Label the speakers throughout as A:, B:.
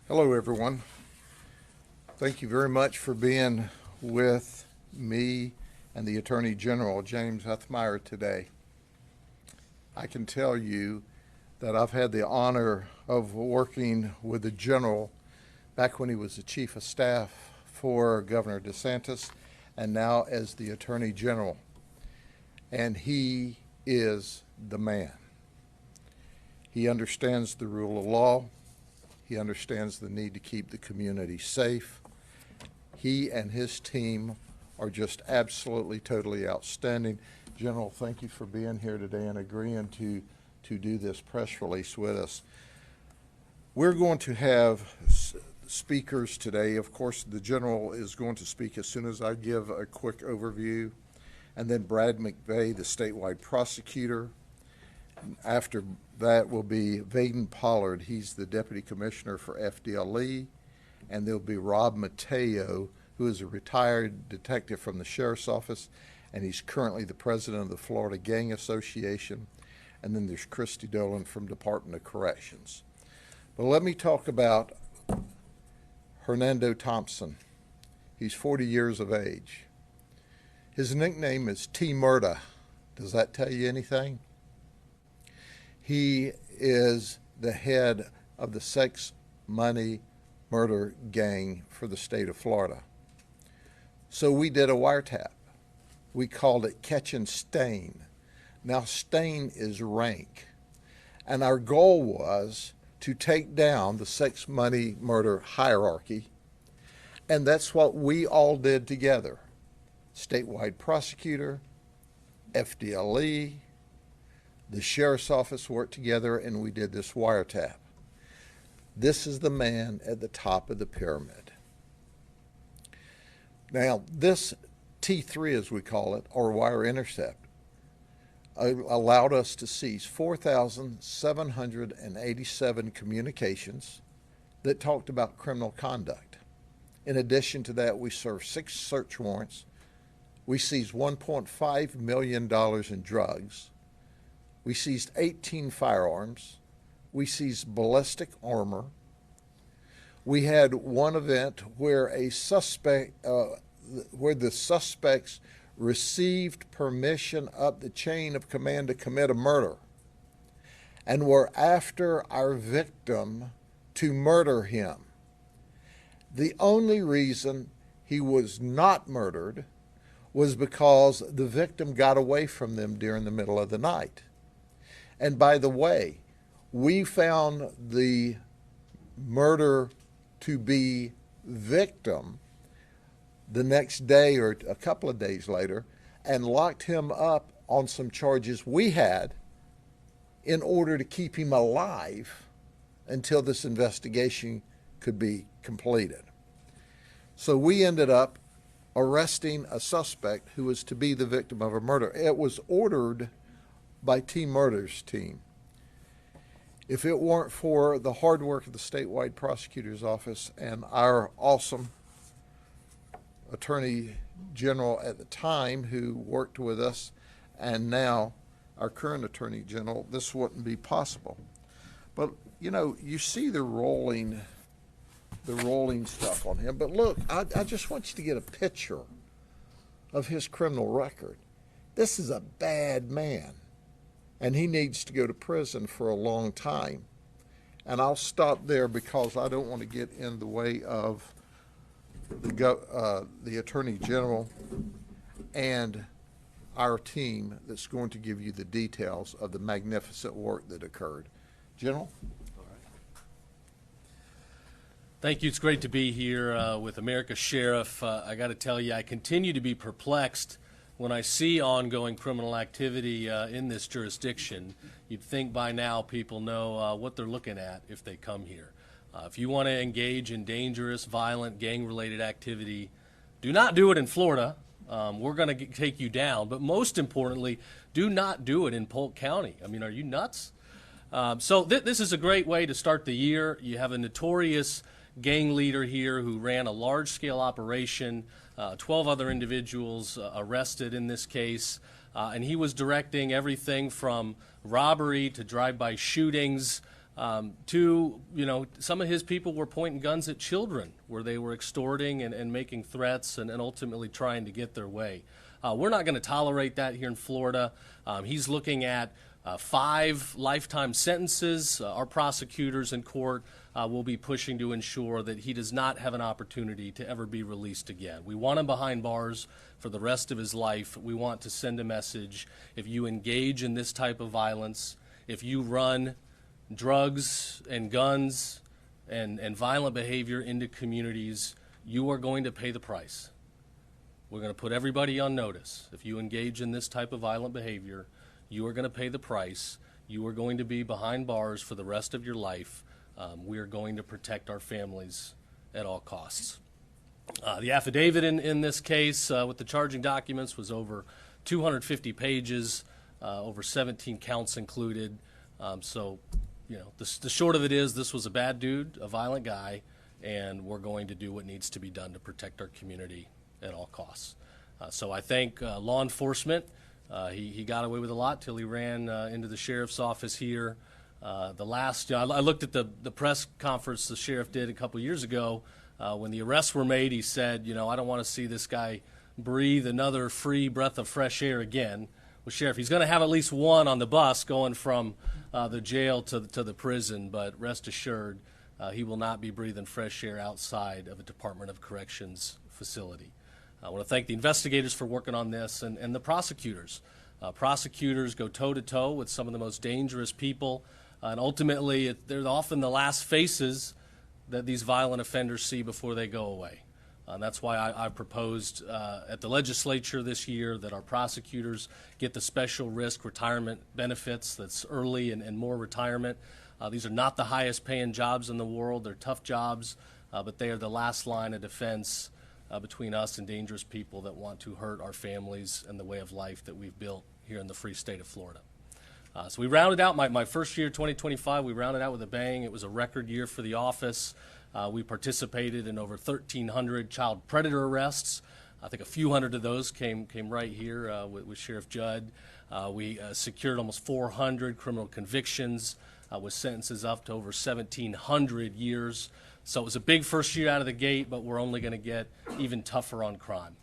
A: Hello, everyone. Thank you very much for being with me and the Attorney General, James Uthmeier, today. I can tell you that I've had the honor of working with the General back when he was the Chief of Staff for Governor DeSantis and now as the Attorney General. And he is the man. He understands the rule of law. He understands the need to keep the community safe. He and his team are just absolutely, totally outstanding. General, thank you for being here today and agreeing to do this press release with us. We're going to have speakers today. Of course, the General is going to speak as soon as I give a quick overview, and then Brad McVeigh, the statewide prosecutor. After that will be Vaden Pollard. He's the Deputy Commissioner for FDLE. And there'll be Rob Mateo, who is a retired detective from the Sheriff's Office, and he's currently the President of the Florida Gang Association. And then there's Christy Dolan from Department of Corrections. But let me talk about Hernando Thompson. He's 40 years of age. His nickname is T-Murda. Does that tell you anything? He is the head of the sex, money, murder gang for the state of Florida. So we did a wiretap. We called it Catch and Stain. Now stain is rank. And our goal was to take down the sex, money, murder hierarchy. And that's what we all did together. Statewide prosecutor, FDLE, the Sheriff's Office worked together, and we did this wiretap. This is the man at the top of the pyramid. Now, this T3, as we call it, or wire intercept, allowed us to seize 4,787 communications that talked about criminal conduct. In addition to that, we served 6 search warrants. We seized $1.5 million in drugs. We seized 18 firearms. We seized ballistic armor. We had one event where the suspects received permission up the chain of command to commit a murder and were after our victim to murder him. The only reason he was not murdered was because the victim got away from them during the middle of the night. And by the way, we found the murder to be victim the next day or a couple of days later and locked him up on some charges we had in order to keep him alive until this investigation could be completed. So we ended up arresting a suspect who was to be the victim of a murder. It was ordered by T-Murda's team. If it weren't for the hard work of the statewide prosecutor's office and our awesome Attorney General at the time who worked with us, and now our current Attorney General, this wouldn't be possible. But you know, you see the rolling stuff on him. But look, I just want you to get a picture of his criminal record. This is a bad man, and he needs to go to prison for a long time. And I'll stop there because I don't want to get in the way of the Attorney General and our team that's going to give you the details of the magnificent work that occurred. General?
B: All right. Thank you. It's great to be here with America's Sheriff. I got to tell you, I continue to be perplexed when I see ongoing criminal activity in this jurisdiction. You'd think by now people know what they're looking at if they come here. If you want to engage in dangerous, violent, gang-related activity, do not do it in Florida. We're going to take you down. But most importantly, do not do it in Polk County. I mean, are you nuts? So this is a great way to start the year. You have a notorious gang leader here who ran a large-scale operation, 12 other individuals arrested in this case, and he was directing everything from robbery to drive-by shootings, To, some of his people were pointing guns at children where they were extorting and making threats and ultimately trying to get their way. We're not going to tolerate that here in Florida. He's looking at 5 lifetime sentences. Our prosecutors in court will be pushing to ensure that he does not have an opportunity to ever be released again. We want him behind bars for the rest of his life. We want to send a message. If you engage in this type of violence, if you run drugs and guns and violent behavior into communities, you are going to pay the price. We're going to put everybody on notice. If you engage in this type of violent behavior, you are going to pay the price. You are going to be behind bars for the rest of your life. We are going to protect our families at all costs. The affidavit in this case with the charging documents was over 250 pages, over 17 counts included. The short of it is this was a bad dude, a violent guy, and we're going to do what needs to be done to protect our community at all costs. So I thank law enforcement. He got away with a lot till he ran into the sheriff's office here. I looked at the press conference the sheriff did a couple years ago. When the arrests were made, he said, I don't want to see this guy breathe another free breath of fresh air again. Well, Sheriff, he's going to have at least one on the bus going from the jail to the prison, but rest assured, he will not be breathing fresh air outside of a Department of Corrections facility. I want to thank the investigators for working on this and the prosecutors. Prosecutors go toe-to-toe with some of the most dangerous people, and ultimately they're often the last faces that these violent offenders see before they go away. That's why I proposed at the legislature this year that our prosecutors get the special risk retirement benefits. That's early and more retirement. These are not the highest paying jobs in the world. They're tough jobs, but they are the last line of defense between us and dangerous people that want to hurt our families and the way of life that we've built here in the free state of Florida. So we rounded out my first year, 2025, we rounded out with a bang. It was a record year for the office. We participated in over 1,300 child predator arrests. I think a few hundred of those came right here with Sheriff Judd. We secured almost 400 criminal convictions with sentences up to over 1,700 years. So it was a big first year out of the gate, but we're only going to get even tougher on crime.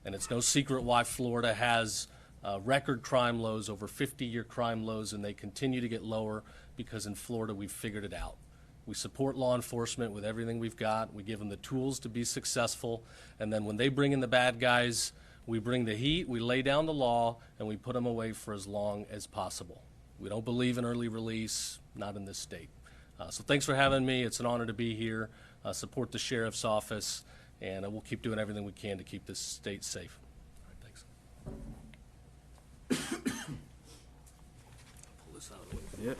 B: And it's no secret why Florida has record crime lows, over 50-year crime lows, and they continue to get lower because in Florida we've figured it out. We support law enforcement with everything we've got. We give them the tools to be successful. And then when they bring in the bad guys, we bring the heat, we lay down the law, and we put them away for as long as possible. We don't believe in early release, not in this state. So thanks for having me. It's an honor to be here. Support the sheriff's office, and we'll keep doing everything we can to keep this state safe. All right, thanks. Pull this out of the way.
C: Yep.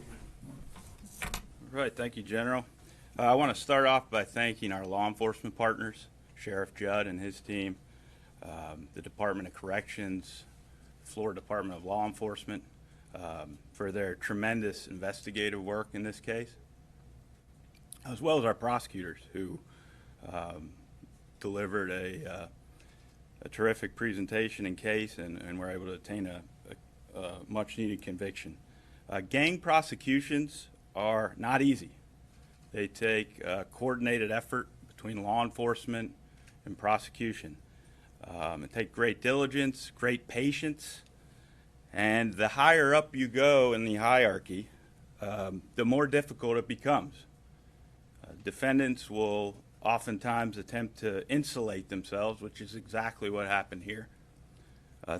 C: All right, thank you, General. I want to start off by thanking our law enforcement partners, Sheriff Judd and his team, the Department of Corrections, Florida Department of Law Enforcement, for their tremendous investigative work in this case, as well as our prosecutors who delivered a terrific presentation and case and were able to attain a much-needed conviction. Gang prosecutions are not easy. They take coordinated effort between law enforcement and prosecution. It takes great diligence, great patience, and the higher up you go in the hierarchy, the more difficult it becomes. Defendants will oftentimes attempt to insulate themselves, which is exactly what happened here.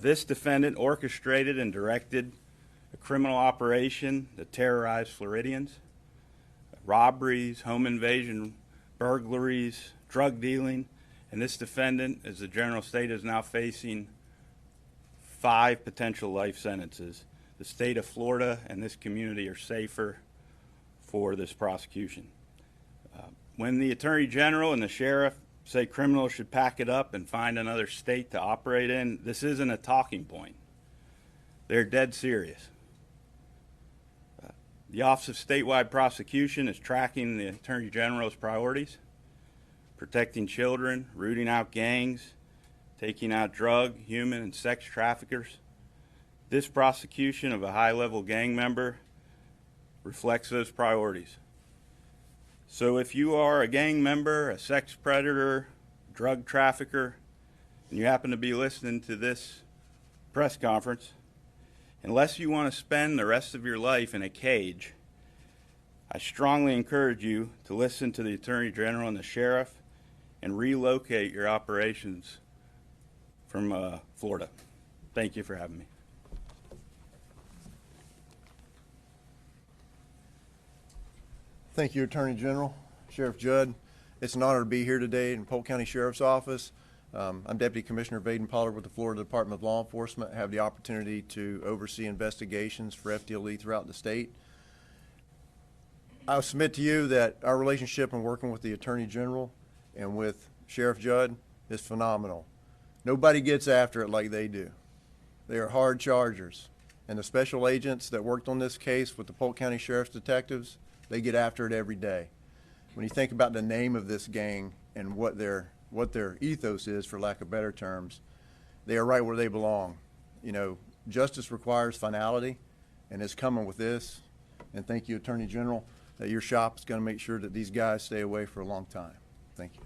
C: This defendant orchestrated and directed a criminal operation that terrorized Floridians. Robberies, home invasion, burglaries, drug dealing, and this defendant, as the General State is now facing 5 potential life sentences. The state of Florida and this community are safer for this prosecution. When the Attorney General and the Sheriff say criminals should pack it up and find another state to operate in, this isn't a talking point. They're dead serious. The Office of Statewide Prosecution is tracking the Attorney General's priorities, protecting children, rooting out gangs, taking out drug, human, and sex traffickers. This prosecution of a high-level gang member reflects those priorities. So if you are a gang member, a sex predator, drug trafficker, and you happen to be listening to this press conference, unless you want to spend the rest of your life in a cage, I strongly encourage you to listen to the Attorney General and the Sheriff and relocate your operations from Florida. Thank you for having me.
D: Thank you, Attorney General, Sheriff Judd. It's an honor to be here today in Polk County Sheriff's Office. I'm Deputy Commissioner Vaden Pollard with the Florida Department of Law Enforcement. I have the opportunity to oversee investigations for FDLE throughout the state. I'll submit to you that our relationship in working with the Attorney General and with Sheriff Judd is phenomenal. Nobody gets after it like they do. They are hard chargers. And the special agents that worked on this case with the Polk County Sheriff's detectives, they get after it every day. When you think about the name of this gang and what their ethos is, for lack of better terms, they are right where they belong. You know, justice requires finality, and it's coming with this. And thank you, Attorney General, that your shop is going to make sure that these guys stay away for a long time. Thank you.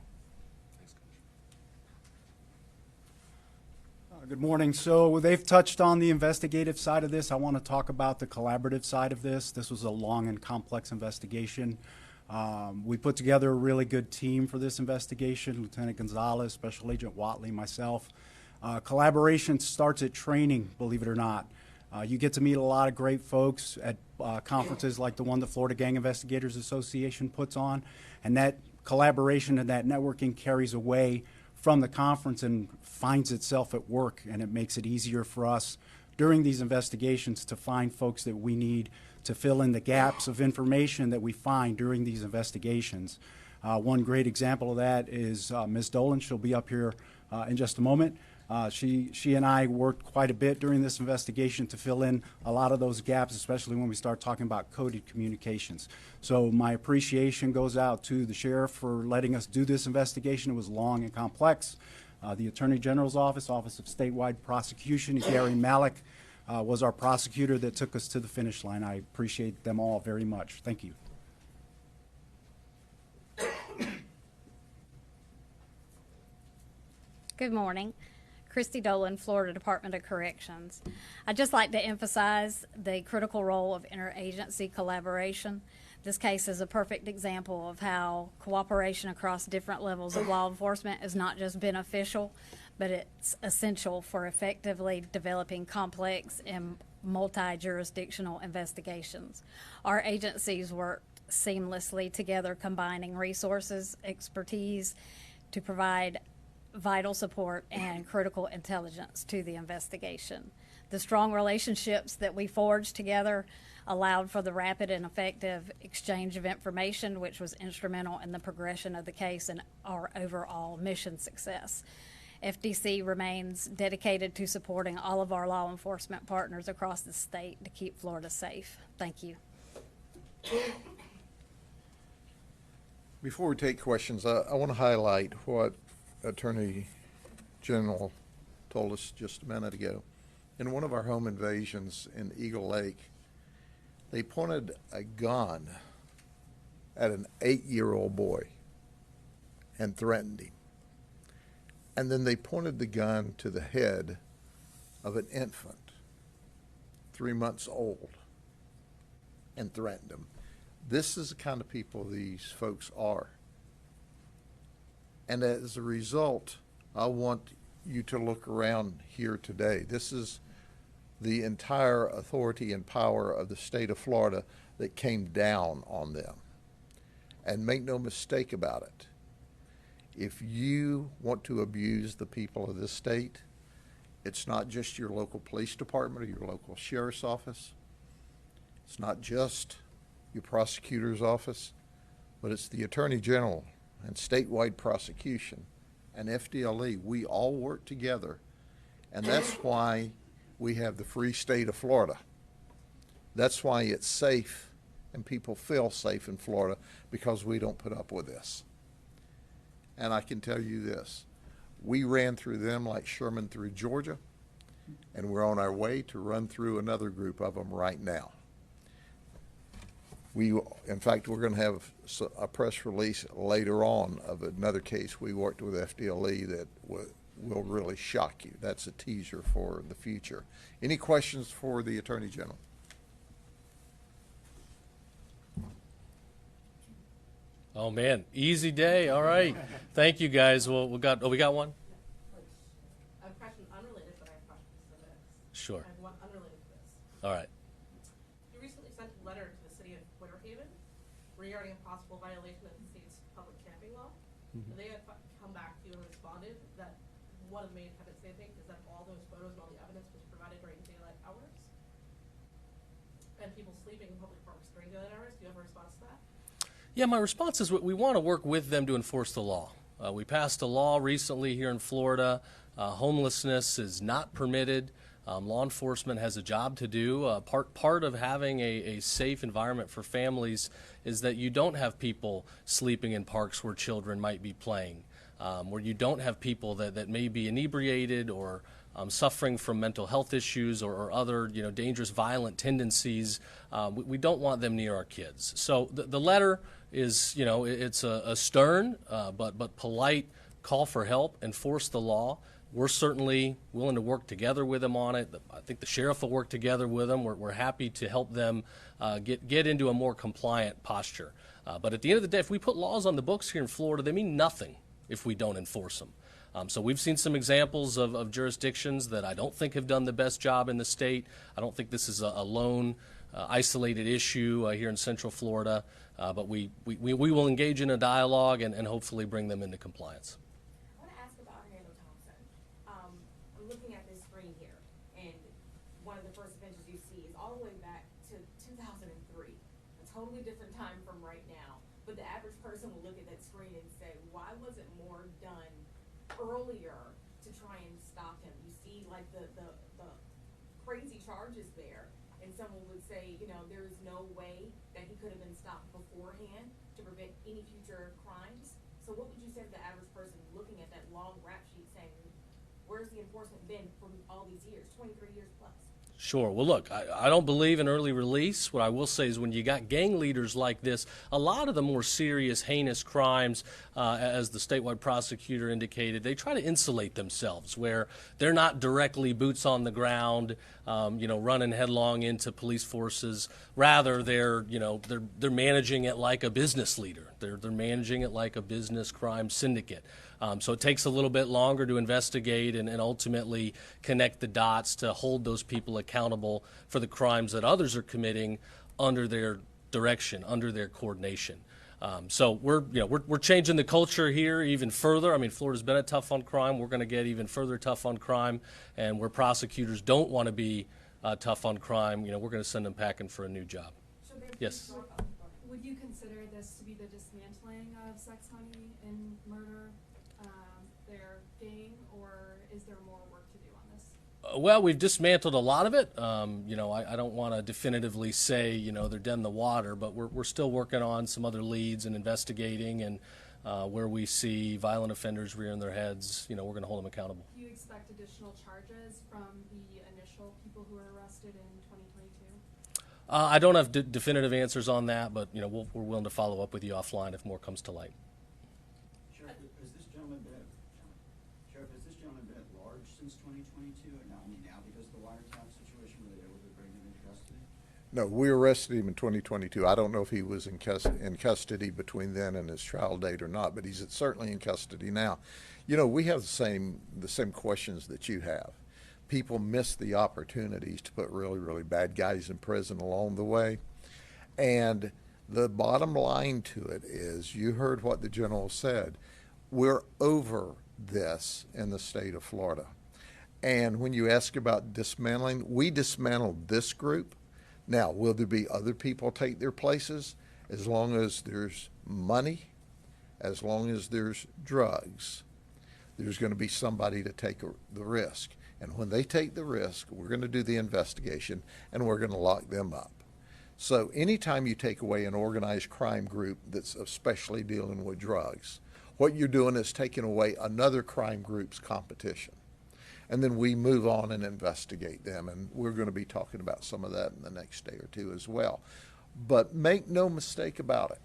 E: Good morning. So they've touched on the investigative side of this. I want to talk about the collaborative side of this. This was a long and complex investigation. We put together a really good team for this investigation, Lieutenant Gonzalez, Special Agent Watley, myself. Collaboration starts at training, believe it or not. You get to meet a lot of great folks at conferences like the one the Florida Gang Investigators Association puts on, and that collaboration and that networking carries away from the conference and finds itself at work, and it makes it easier for us during these investigations to find folks that we need to fill in the gaps of information that we find during these investigations. One great example of that is Ms. Dolan. She'll be up here in just a moment. She and I worked quite a bit during this investigation to fill in a lot of those gaps, especially when we start talking about coded communications. So my appreciation goes out to the sheriff for letting us do this investigation. It was long and complex. The Attorney General's Office of Statewide Prosecution, Gary Malik, was our prosecutor that took us to the finish line. I appreciate them all very much. Thank you.
F: Good morning. Christy Dolan, Florida Department of Corrections. I'd just like to emphasize the critical role of interagency collaboration. This case is a perfect example of how cooperation across different levels of law enforcement is not just beneficial, but it's essential for effectively developing complex and multi-jurisdictional investigations. Our agencies work seamlessly together, combining resources, expertise to provide vital support and critical intelligence to the investigation. The strong relationships that we forged together allowed for the rapid and effective exchange of information, which was instrumental in the progression of the case and our overall mission success. FDC remains dedicated to supporting all of our law enforcement partners across the state to keep Florida safe. Thank you.
A: Before we take questions, I want to highlight what Attorney General told us just a minute ago. In one of our home invasions in Eagle Lake, they pointed a gun at an 8-year-old boy and threatened him. And then they pointed the gun to the head of an infant, 3 months old, and threatened him. This is the kind of people these folks are. And as a result, I want you to look around here today. This is the entire authority and power of the state of Florida that came down on them. And make no mistake about it. If you want to abuse the people of this state, it's not just your local police department or your local sheriff's office. It's not just your prosecutor's office, but it's the Attorney General and statewide prosecution and FDLE. We all work together, and that's why we have the free state of Florida. That's why it's safe and people feel safe in Florida, because we don't put up with this. And I can tell you this, we ran through them like Sherman through Georgia, and we're on our way to run through another group of them right now. In fact, we're going to have a press release later on of another case we worked with FDLE that will really shock you. That's a teaser for the future. Any questions for the Attorney General?
B: Oh man, easy day. All right, thank you guys. Well, we got one.
G: I have a question unrelated, but I have questions for this.
B: Sure.
G: I have one unrelated to this.
B: All right.
G: You recently sent a letter to the city of Winter Haven regarding a possible violation of the state's public camping law. And they had come back to you and responded that one of the main tenets they think is that all those photos and all the evidence was provided during daylight hours. And people sleeping in public parks during daylight hours. Do you have a response to that?
B: Yeah, my response is we want to work with them to enforce the law. We passed a law recently here in Florida. Homelessness is not permitted. Law enforcement has a job to do. Part of having a safe environment for families is that you don't have people sleeping in parks where children might be playing, where you don't have people that may be inebriated or suffering from mental health issues or other dangerous violent tendencies. We don't want them near our kids. So the letter is it's a stern but polite call for help. Enforce the law. We're certainly willing to work together with them on it. I think the sheriff will work together with them. We're happy to help them get into a more compliant posture. But at the end of the day, if we put laws on the books here in Florida, they mean nothing if we don't enforce them. So we've seen some examples of jurisdictions that I don't think have done the best job in the state. I don't think this is a lone, isolated issue here in Central Florida. But we will engage in a dialogue and hopefully bring them into compliance.
H: I want to ask about Halo Thompson. I'm looking at this screen here, and one of the first offenses you see is all the way back to 2003. A totally different time from right now. But the average person will look at that screen and say, why wasn't more done earlier to try and stop him? You see like the crazy charges there, and someone would say, there is no way that he could have been stopped beforehand to prevent any future crimes. So what would you say to the average person looking at that long rap sheet saying, where's the enforcement been from all these years, 23 years plus?
B: Sure. Well, look, I don't believe in early release. What I will say is when you got gang leaders like this, a lot of the more serious, heinous crimes, as the statewide prosecutor indicated, they try to insulate themselves where they're not directly boots on the ground, running headlong into police forces. Rather, they're managing it like a business leader. They're managing it like a business crime syndicate. So it takes a little bit longer to investigate and ultimately connect the dots to hold those people accountable for the crimes that others are committing under their direction, under their coordination. So we're changing the culture here even further. I mean, Florida's been a tough on crime. We're going to get even further tough on crime, and where prosecutors don't want to be tough on crime, we're going to send them packing for a new job. Yes.
I: Would you consider this to be the dismantling of sex, honey, and murder, their gang, or is there more work to do on this?
B: Well, we've dismantled a lot of it. I don't want to definitively say, they're dead in the water, but we're still working on some other leads and investigating, and where we see violent offenders rearing their heads, we're going to hold them accountable.
I: Do you expect additional charges from the initial people who were arrested in 2022?
B: I don't have definitive answers on that, but we're willing to follow up with you offline if more comes to light.
J: Sheriff, has this gentleman been at large since 2022, or now because of the wiretap situation, were they able to bring him into custody?
A: No, we arrested him in 2022. I don't know if he was in custody between then and his trial date or not, but he's certainly in custody now. We have the same questions that you have. People miss the opportunities to put really, really bad guys in prison along the way. And the bottom line to it is, you heard what the general said, we're over this in the state of Florida. And when you ask about dismantling, we dismantled this group. Now, will there be other people take their places? As long as there's money, as long as there's drugs, there's going to be somebody to take the risk. And when they take the risk, we're going to do the investigation and we're going to lock them up. So anytime you take away an organized crime group that's especially dealing with drugs, what you're doing is taking away another crime group's competition. And then we move on and investigate them, and we're going to be talking about some of that in the next day or two as well. But make no mistake about it.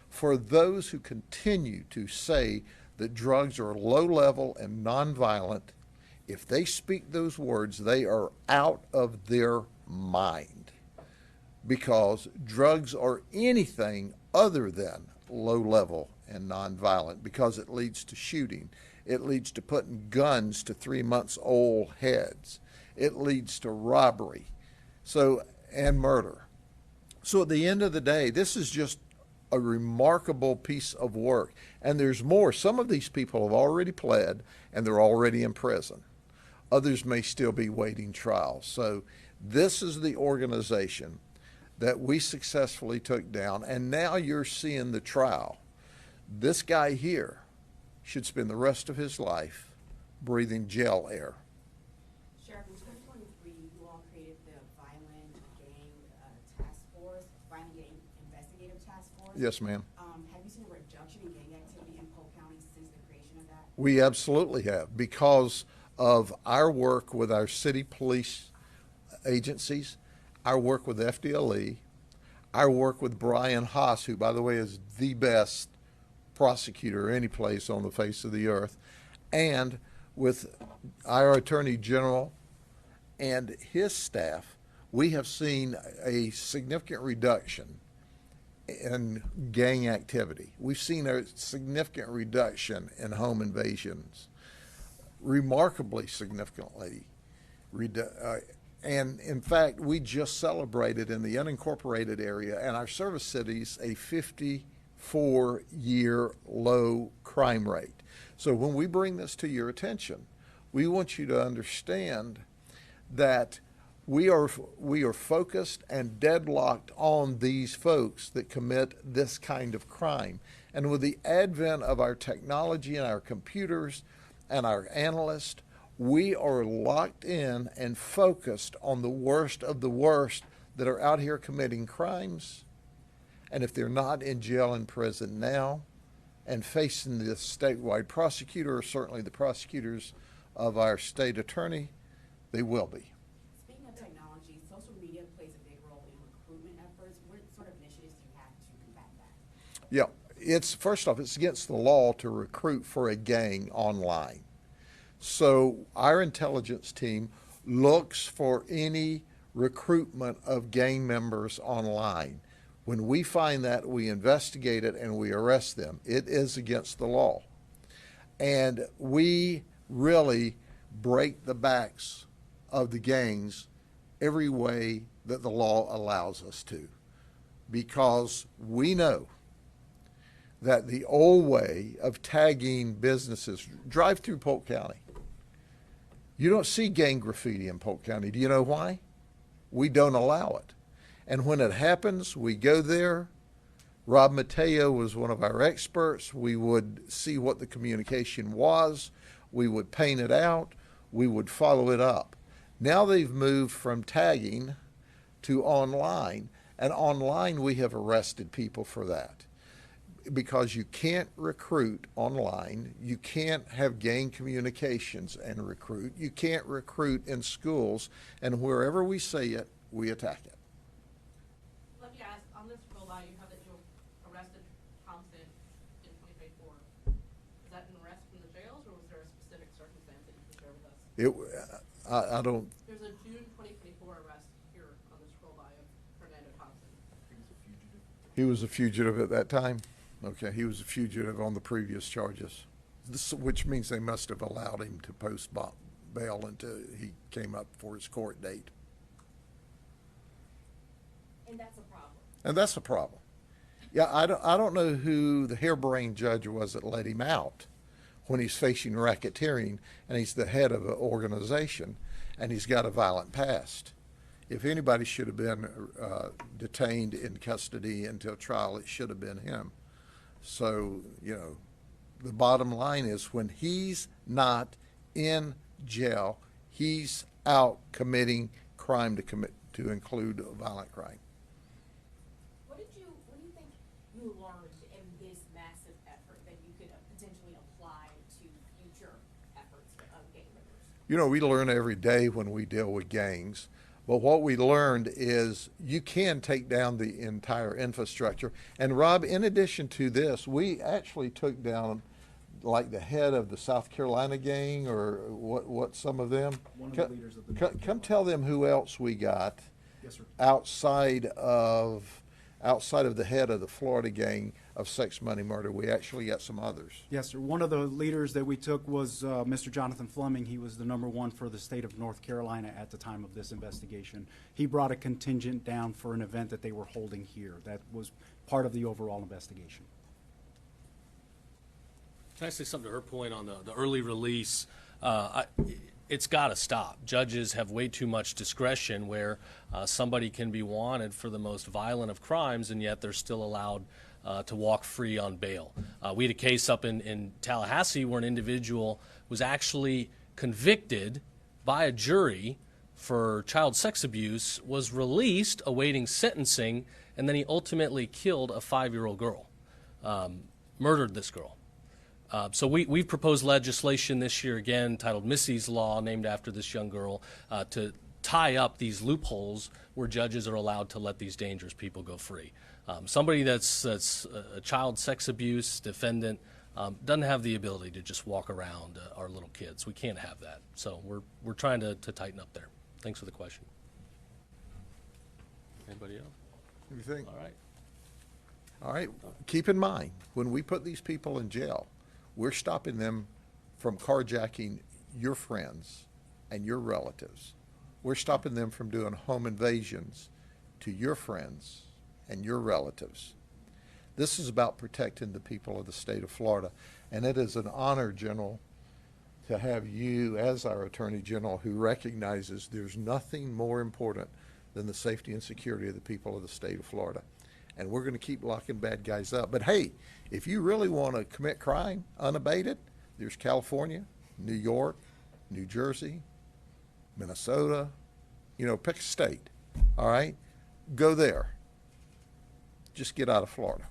A: For those who continue to say that drugs are low level and nonviolent, if they speak those words, they are out of their mind. Because drugs are anything other than low level and nonviolent, because it leads to shooting. It leads to putting guns to 3-month-old heads. It leads to robbery, and murder. So at the end of the day, this is just a remarkable piece of work. And there's more. Some of these people have already pled and they're already in prison. Others may still be waiting trial. So this is the organization that we successfully took down, and now you're seeing the trial. This guy here should spend the rest of his life breathing jail air.
H: Sheriff, in 2023, you all created the Violent Gang Task Force, Violent Gang Investigative Task Force.
A: Yes, ma'am.
H: Have you seen a reduction in gang activity in Polk County since the creation of that?
A: We absolutely have, because of our work with our city police agencies, our work with FDLE, our work with Brian Haas, who, by the way, is the best prosecutor any place on the face of the earth, and with our Attorney General and his staff. We have seen a significant reduction in gang activity. We've seen a significant reduction in home invasions, remarkably significantly. And in fact, we just celebrated in the unincorporated area and our service cities a 54-year low crime rate. So when we bring this to your attention, we want you to understand that we are focused and deadlocked on these folks that commit this kind of crime. And with the advent of our technology and our computers and our analysts, we are locked in and focused on the worst of the worst that are out here committing crimes. And if they're not in jail and prison now and facing the statewide prosecutor, or certainly the prosecutors of our state attorney, they will be.
H: Speaking of technology, social media plays a big role in recruitment efforts. What sort of initiatives do you have to combat that?
A: Yeah, first off, it's against the law to recruit for a gang online. So our intelligence team looks for any recruitment of gang members online. When we find that, we investigate it and we arrest them. It is against the law. And we really break the backs of the gangs every way that the law allows us to, because we know that the old way of tagging businesses, drive through Polk County. You don't see gang graffiti in Polk County. Do you know why? We don't allow it. And when it happens, we go there. Rob Mateo was one of our experts. We would see what the communication was. We would paint it out. We would follow it up. Now they've moved from tagging to online, and online we have arrested people for that. Because you can't recruit online, you can't have gang communications and recruit, you can't recruit in schools, and wherever we see it, we attack it.
G: Let me ask, on this profile, you have that you arrested Thompson in 2024. Is that an arrest from the jails, or was there a specific circumstance that you can share with us?
A: I don't.
G: There's a June 2024 arrest here on the scroll by of Fernando Thompson.
A: He was a fugitive at that time? Okay, he was a fugitive on the previous charges, which means they must have allowed him to post bail until he came up for his court date.
H: And that's a problem.
A: And that's a problem. Yeah, I don't know who the harebrained judge was that let him out when he's facing racketeering and he's the head of an organization and he's got a violent past. If anybody should have been detained in custody until trial, it should have been him. So, the bottom line is when he's not in jail, he's out committing crime to include a violent crime.
H: What do you think you learned in this massive effort that you could potentially apply to future efforts of gang members?
A: We learn every day when we deal with gangs. But what we learned is you can take down the entire infrastructure. And Rob, in addition to this, we actually took down like the head of the South Carolina gang, or what some of them.
E: One of the leaders of the North
A: Come
E: Carolina.
A: tell them who else we got
E: Yes, sir.
A: outside of the head of the Florida gang of sex, money, murder. We actually got some others.
E: Yes, sir. One of the leaders that we took was Mr. Jonathan Fleming. He was the #1 for the state of North Carolina at the time of this investigation. He brought a contingent down for an event that they were holding here. That was part of the overall investigation.
B: Can I say something to her point on the early release? It's got to stop. Judges have way too much discretion where somebody can be wanted for the most violent of crimes, and yet they're still allowed to walk free on bail. We had a case up in Tallahassee where an individual was actually convicted by a jury for child sex abuse, was released awaiting sentencing, and then he ultimately killed a 5-year-old girl, murdered this girl. So we've proposed legislation this year, again, titled Missy's Law, named after this young girl, to tie up these loopholes where judges are allowed to let these dangerous people go free. Somebody that's a child sex abuse defendant doesn't have the ability to just walk around our little kids. We can't have that. So we're trying to tighten up there. Thanks for the question. Anybody else?
A: What do you think?
B: All right.
A: All right. Keep in mind, when we put these people in jail, we're stopping them from carjacking your friends and your relatives. We're stopping them from doing home invasions to your friends and your relatives. This is about protecting the people of the state of Florida. And it is an honor, General, to have you as our Attorney General who recognizes there's nothing more important than the safety and security of the people of the state of Florida. And we're going to keep locking bad guys up. But hey, if you really want to commit crime unabated, there's California, New York, New Jersey, Minnesota, pick a state, all right? Go there. Just get out of Florida.